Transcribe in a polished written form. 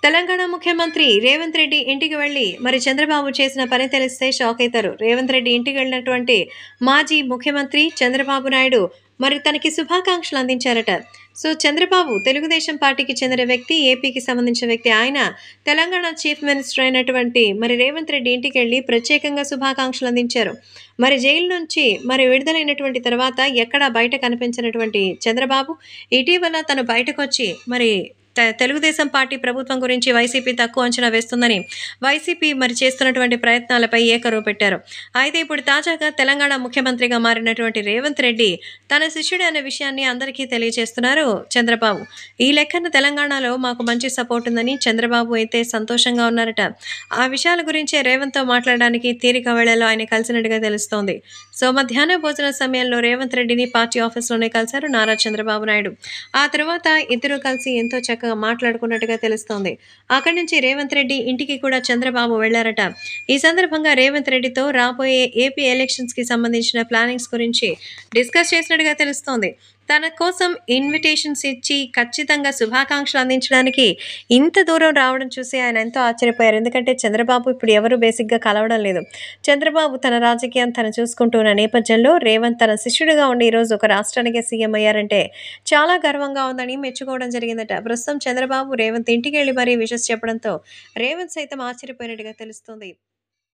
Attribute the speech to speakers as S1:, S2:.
S1: తెలంగాణ ముఖ్యమంత్రి రేవంత్ రెడ్డి ఇంటికి వెళ్లి మరి చంద్రబాబు చేసిన పని తెలిస్తే షాక్ అవుతారు. రేవంత్ రెడ్డి ఇంటికి వెళ్ళినటువంటి మాజీ ముఖ్యమంత్రి చంద్రబాబు నాయుడు మరి తనకి శుభాకాంక్షలు అందించారట. సో చంద్రబాబు తెలుగుదేశం పార్టీకి చెందిన వ్యక్తి, ఏపీకి సంబంధించిన వ్యక్తి. ఆయన తెలంగాణ చీఫ్ మినిస్టర్ అయినటువంటి మరి రేవంత్ రెడ్డి ఇంటికి వెళ్లి ప్రత్యేకంగా శుభాకాంక్షలు అందించారు. మరి జైలు నుంచి మరి విడుదలైనటువంటి తర్వాత ఎక్కడా బయట కనిపించినటువంటి చంద్రబాబు ఇటీవల తను బయటకొచ్చి మరి తెలుగుదేశం పార్టీ ప్రభుత్వం గురించి వైసీపీ తక్కువ అంచనా వేస్తుందని వైసీపీ మరి చేస్తున్నటువంటి ప్రయత్నాలపై ఏకరువు పెట్టారు. అయితే ఇప్పుడు తాజాగా తెలంగాణ ముఖ్యమంత్రిగా మారినటువంటి రేవంత్ రెడ్డి తన శిష్యుడే అనే విషయాన్ని అందరికీ తెలియజేస్తున్నారు చంద్రబాబు. ఈ లెక్కన తెలంగాణలో మాకు మంచి సపోర్ట్ ఉందని చంద్రబాబు అయితే సంతోషంగా ఉన్నారట. ఆ విషయాల గురించే రేవంత్తో మాట్లాడడానికి తీరిక వేళలో ఆయన కలిసినట్టుగా తెలుస్తోంది. సో మధ్యాహ్న భోజన సమయంలో రేవంత్ రెడ్డిని పార్టీ ఆఫీస్లోనే కలిశారు నారా చంద్రబాబు నాయుడు. ఆ తర్వాత ఇద్దరు కలిసి ఎంతో చక్కగా మాట్లాడుకున్నట్టుగా తెలుస్తోంది. అక్కడి నుంచి రేవంత్ రెడ్డి ఇంటికి కూడా చంద్రబాబు వెళ్లారట. ఈ సందర్భంగా రేవంత్ రెడ్డితో రాబోయే ఏపీ ఎలక్షన్స్ కి సంబంధించిన ప్లానింగ్స్ గురించి డిస్కస్ చేసినట్టుగా తెలుస్తోంది. తన కోసం ఇన్విటేషన్స్ ఇచ్చి ఖచ్చితంగా శుభాకాంక్షలు అందించడానికి ఇంత దూరం రావడం చూసి ఆయన ఎంతో ఆశ్చర్యపోయారు. ఎందుకంటే చంద్రబాబు ఇప్పుడు ఎవరు బేసిక్గా కలవడం లేదు. చంద్రబాబు తన రాజకీయం తను చూసుకుంటున్న నేపథ్యంలో రేవంత్ తన శిష్యుడిగా ఉండి ఈరోజు ఒక రాష్ట్రానికి సీఎం అయ్యారంటే చాలా గర్వంగా ఉందని మెచ్చుకోవడం జరిగిందట. ప్రస్తుతం చంద్రబాబు రేవంత్ ఇంటికి వెళ్లి మరీ విషెస్ చెప్పడంతో రేవంత్ సైతం ఆశ్చర్యపోయినట్టుగా తెలుస్తుంది.